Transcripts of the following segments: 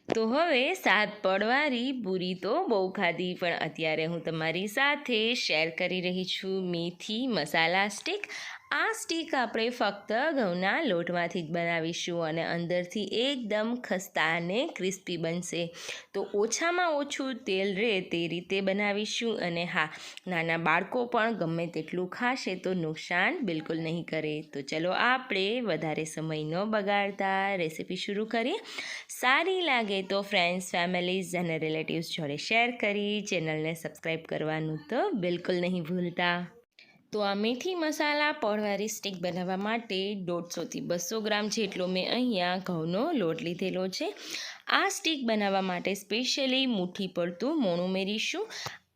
તો હવે સાત પડવારી પૂરી તો બહુ ખાધી, પણ અત્યારે હું તમારી સાથે શેર કરી રહી છું મેથી મસાલા સ્ટીક. આ સ્ટીક આપણે ફક્ત ઘઉંના લોટમાંથી જ બનાવીશું અને અંદરથી એકદમ ખસ્તા અને ક્રિસ્પી બનશે. તો ઓછામાં ઓછું તેલ રહે તે રીતે બનાવીશું, અને હા, નાના બાળકો પણ ગમે તેટલું ખાશે તો નુકસાન બિલકુલ નહીં કરે. તો ચલો આપણે વધારે સમય ન બગાડતા રેસીપી શરૂ કરીએ. સારી લાગે તો ફ્રેન્ડ્સ, ફેમિલીઝ અને રિલેટિવ્સ જોડે શેર કરી ચેનલને સબસ્ક્રાઈબ કરવાનું તો બિલકુલ નહીં ભૂલતા. તો આ મેથી મસાલા પડવારી સ્ટીક બનાવવા માટે 150થી 200 ગ્રામ જેટલો મેં અહીંયા ઘઉંનો લોટ લીધેલો છે. આ સ્ટીક બનાવવા માટે સ્પેશિયલી મુઠ્ઠી પડતું મોણ ઉમેરીશું.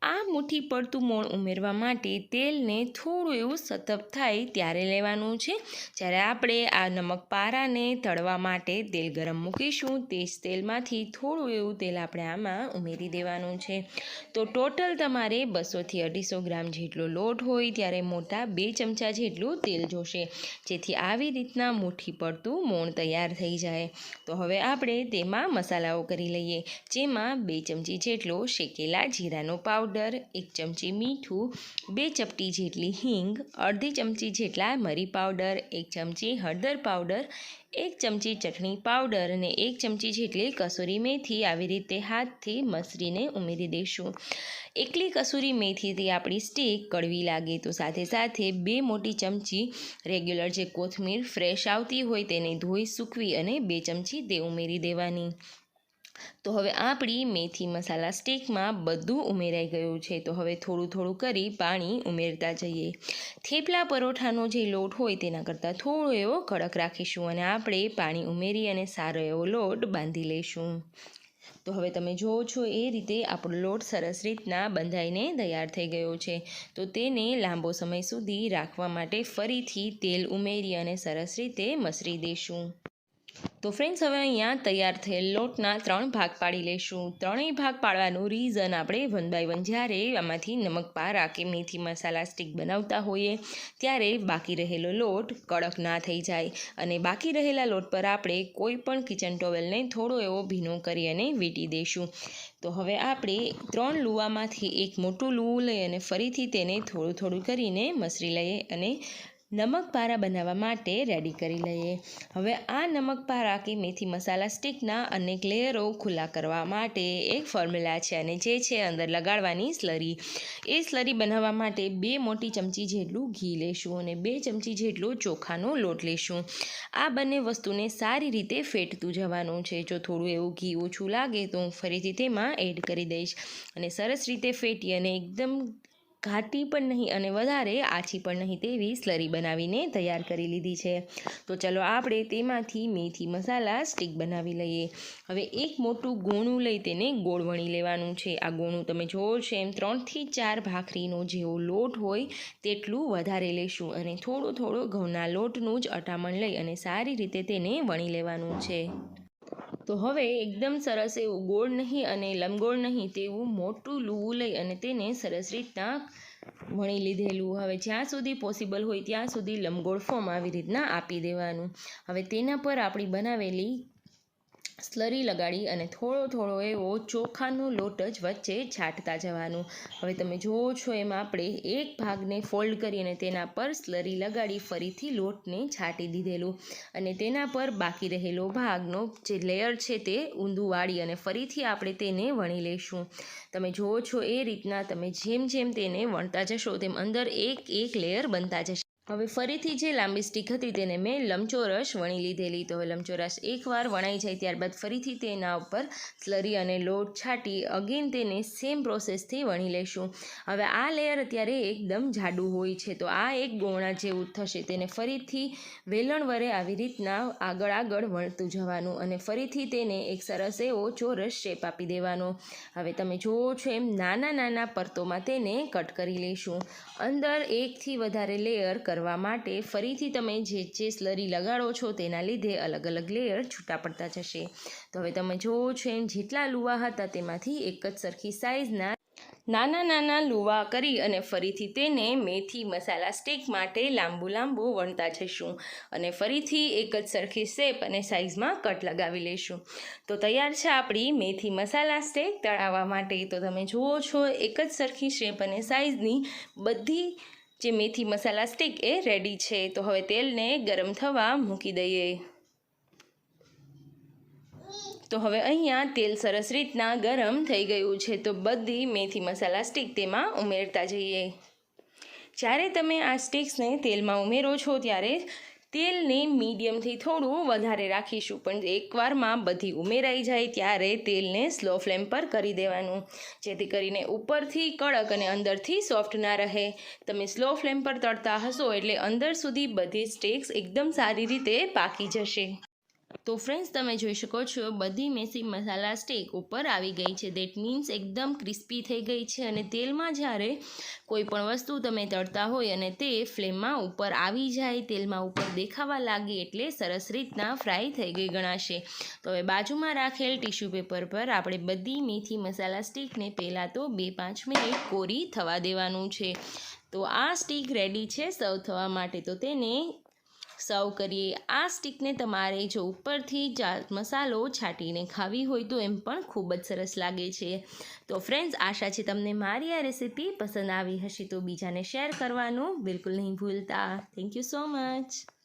આ મુઠ્ઠી પડતું મોણ ઉમેરવા માટે તેલને થોડું એવું સતપ થાય ત્યારે લેવાનું છે. જ્યારે આપણે આ નમક પારાને તળવા માટે તેલ ગરમ મૂકીશું, તે જ તેલમાંથી થોડું એવું તેલ આપણે આમાં ઉમેરી દેવાનું છે. તો ટોટલ તમારે 200થી 250 ગ્રામ જેટલો લોટ હોય ત્યારે મોટા 2 ચમચા જેટલું તેલ જોશે, જેથી આવી રીતના મુઠ્ઠી પડતું મોણ તૈયાર થઈ જાય. તો હવે આપણે તેમાં મસાલાઓ કરી લઈએ, જેમાં 2 ચમચી જેટલો શેકેલા જીરાનો પાવડર, 1 ચમચી મીઠું, 2 ચપટી જેટલી હિંગ, અડધી ચમચી જેટલા મરી પાવડર, 1 ચમચી હળદર પાવડર, 1 ચમચી ચટણી પાવડર અને 1 ચમચી જેટલી કસૂરી મેથી આવી રીતે હાથથી મસળીને ઉમેરી દઈશું. એકલી કસૂરી મેથીથી આપણી સ્ટીક કડવી લાગે તો સાથે સાથે 2 મોટી ચમચી રેગ્યુલર જે કોથમીર ફ્રેશ આવતી હોય તેને ધોઈ સૂકવી અને 2 ચમચી તે ઉમેરી દેવાની. તો હવે આપણી મેથી મસાલા સ્ટીકમાં બધું ઉમેરાઈ ગયું છે. તો હવે થોડું થોડું કરી પાણી ઉમેરતા જઈએ. થેપલા પરોઠાનો જે લોટ હોય તેના કરતાં થોડો એવો કડક રાખીશું અને આપણે પાણી ઉમેરી અને સારો એવો લોટ બાંધી લઈશું. તો હવે તમે જુઓ છો એ રીતે આપણો લોટ સરસ રીતના બંધાઈને તૈયાર થઈ ગયો છે. તો તેને લાંબો સમય સુધી રાખવા માટે ફરીથી તેલ ઉમેરી અને સરસ રીતે મસળી દઈશું. તો ફ્રેન્ડ્સ, હવે અહીંયા તૈયાર થયેલ લોટના 3 ભાગ પાડી લઈશું. ત્રણેય ભાગ પાડવાનું રીઝન, આપણે 1 બાય 1 જ્યારે આમાંથી નમક પારા કે મેથી મસાલા સ્ટીક બનાવતા હોઈએ ત્યારે બાકી રહેલો લોટ કડક ના થઈ જાય, અને બાકી રહેલા લોટ પર આપણે કોઈ પણ કિચન ટોવેલને થોડો એવો ભીનો કરી અને વીંટી દઈશું. તો હવે આપણે 3 લુવામાંથી એક મોટું લુવું લઈ અને ફરીથી તેને થોડું થોડું કરીને મસળી લઈએ અને નમક પારા બનાવવા માટે રેડી કરી લઈએ. હવે આ નમક પારા કે મેથી મસાલા સ્ટીકના અનેક લેયરો ખુલ્લા કરવા માટે એક ફોર્મ્યુલા છે, અને જે છે અંદર લગાડવાની સ્લરી. એ સ્લરી બનાવવા માટે 2 મોટી ચમચી જેટલું ઘી લેશું અને 2 ચમચી જેટલો ચોખાનો લોટ લેશું. આ બંને વસ્તુને સારી રીતે ફેટતું જવાનું છે. જો થોડું એવું ઘી ઓછું લાગે તો હું ફરીથી તેમાં એડ કરી દઈશ અને સરસ રીતે ફેટી અને એકદમ ઘાટી પણ નહીં અને વધારે આછી પણ નહીં તેવી સ્લરી બનાવીને તૈયાર કરી લીધી છે. તો ચલો આપણે તેમાંથી મેથી મસાલા સ્ટીક બનાવી લઈએ. હવે એક મોટું ગોણું લઈ તેને ગોળ વણી લેવાનું છે. આ ગોણું તમે જોવો છો એમ 3થી 4 ભાખરીનો જેવો લોટ હોય તેટલું વધારે લેશું અને થોડું થોડું ઘઉંના લોટનું જ અટામણ લઈ અને સારી રીતે તેને વણી લેવાનું છે. તો હવે એકદમ સરસ એવું ગોળ નહીં અને લંબગોળ નહીં તેવું મોટું લુવું લઈ અને તેને સરસ રીતના વણી લીધેલું. હવે જ્યાં સુધી પોસિબલ હોય ત્યાં સુધી લંબગોળ ફોર્મ આવી રીતના આપી દેવાનું. હવે તેના પર આપણી બનાવેલી સ્લરી લગાડી અને થોડો થોડો એવો ચોખાનો લોટ જ વચ્ચે છાંટતા જવાનું. હવે તમે જુઓ છો એમ આપણે એક ભાગને ફોલ્ડ કરી અને તેના પર સ્લરી લગાડી ફરીથી લોટને છાંટી દીધેલું અને તેના પર બાકી રહેલો ભાગનો જે લેયર છે તે ઊંધું વાળી અને ફરીથી આપણે તેને વણી લઈશું. તમે જુઓ છો એ રીતના તમે જેમ જેમ તેને વણતા જશો તેમ અંદર એક લેયર બનતા જશે. હવે ફરીથી જે લાંબી સ્ટીક હતી તેને મેં લંબચોરસ વણી લીધેલી. તો હવે લંબચોરસ એકવાર વણાઈ જાય ત્યારબાદ ફરીથી તેના ઉપર સ્લરી અને લોટ છાંટી અગેન તેને સેમ પ્રોસેસથી વણી લઈશું. હવે આ લેયર અત્યારે એકદમ જાડું હોય છે, તો આ એક ગોળા જેવું થશે. તેને ફરીથી વેલણ વડે આવી રીતના આગળ વણતું જવાનું અને ફરીથી તેને એક સરસ એવો ચોરસ શેપ આપી દેવાનો. હવે તમે જુઓ છો એમ નાના નાના પરતોમાં તેને કટ કરી લઈશું. અંદર એકથી વધારે લેયર કરવા માટે ફરીથી તમે જે સ્લરી લગાડો છો તેના લીધે અલગ અલગ લેયર છૂટા પડતા જશે. તો હવે તમે જુઓ છો એમ જેટલા લુવા હતા તેમાંથી એક જ સરખી સાઇઝના નાના નાના લુવા કરી અને ફરીથી તેને મેથી મસાલા સ્ટીક માટે લાંબુ વણતા જઈશું અને ફરીથી એક જ સરખી શેપ અને સાઇઝમાં કટ લગાવી લઈશું. તો તૈયાર છે આપણી મેથી મસાલા સ્ટીક તળાવવા માટે. તો તમે જુઓ છો એક જ સરખી શેપ અને સાઇઝની બધી જે મેથી મસાલા સ્ટીક એ રેડી છે. તો હવે તેલને ગરમ થવા મૂકી દઈએ. તો હવે અહીંયા તેલ સરસ રીતના ગરમ થઈ ગયું છે. તો બધી મેથી મસાલા સ્ટીક તેમાં ઉમેરતા જઈએ. જ્યારે તમે આ સ્ટીક્સને તેલમાં ઉમેરો છો ત્યારે તેલને મીડિયમથી થોડું વધારે રાખીશું, પણ એકવારમાં બધી ઉમેરાઈ જાય ત્યારે તેલને સ્લો ફ્લેમ પર કરી દેવાનું, જેથી કરીને ઉપરથી કડક અને અંદરથી સોફ્ટ ના રહે. તમે સ્લો ફ્લેમ પર તળતા હશો એટલે અંદર સુધી બધી સ્ટીક્સ એકદમ સારી રીતે પાકી જશે. તો ફ્રેન્ડ્સ, તમે જોઈ શકો છો બધી મેથી મસાલા સ્ટીક ઉપર આવી ગઈ છે. દેટ મીન્સ એકદમ ક્રિસ્પી થઈ ગઈ છે. અને તેલમાં જ્યારે કોઈ પણ વસ્તુ તમે તળતા હોય અને તે ફ્લેમમાં ઉપર આવી જાય, તેલમાં ઉપર દેખાવા લાગે એટલે સરસ રીતના ફ્રાય થઈ ગઈ ગણાશે. તો હવે બાજુમાં રાખેલ ટીશ્યુ પેપર પર આપણે બધી મેથી મસાલા સ્ટીકને પહેલાં તો 2-5 મિનિટ કોરી થવા દેવાનું છે. તો આ સ્ટીક રેડી છે સર્વ થવા માટે. તો તેને સર્વ કરીએ. આ સ્ટીકને તમારે જો ઉપરથી મસાલો છાંટીને ખાવી હોય તો એમ પણ ખૂબ જ સરસ લાગે છે. તો ફ્રેન્ડ્સ, આશા છે તમને મારી આ રેસીપી પસંદ આવી હશે. તો બીજાને શેર કરવાનું બિલકુલ નહીં ભૂલતા. Thank you so much.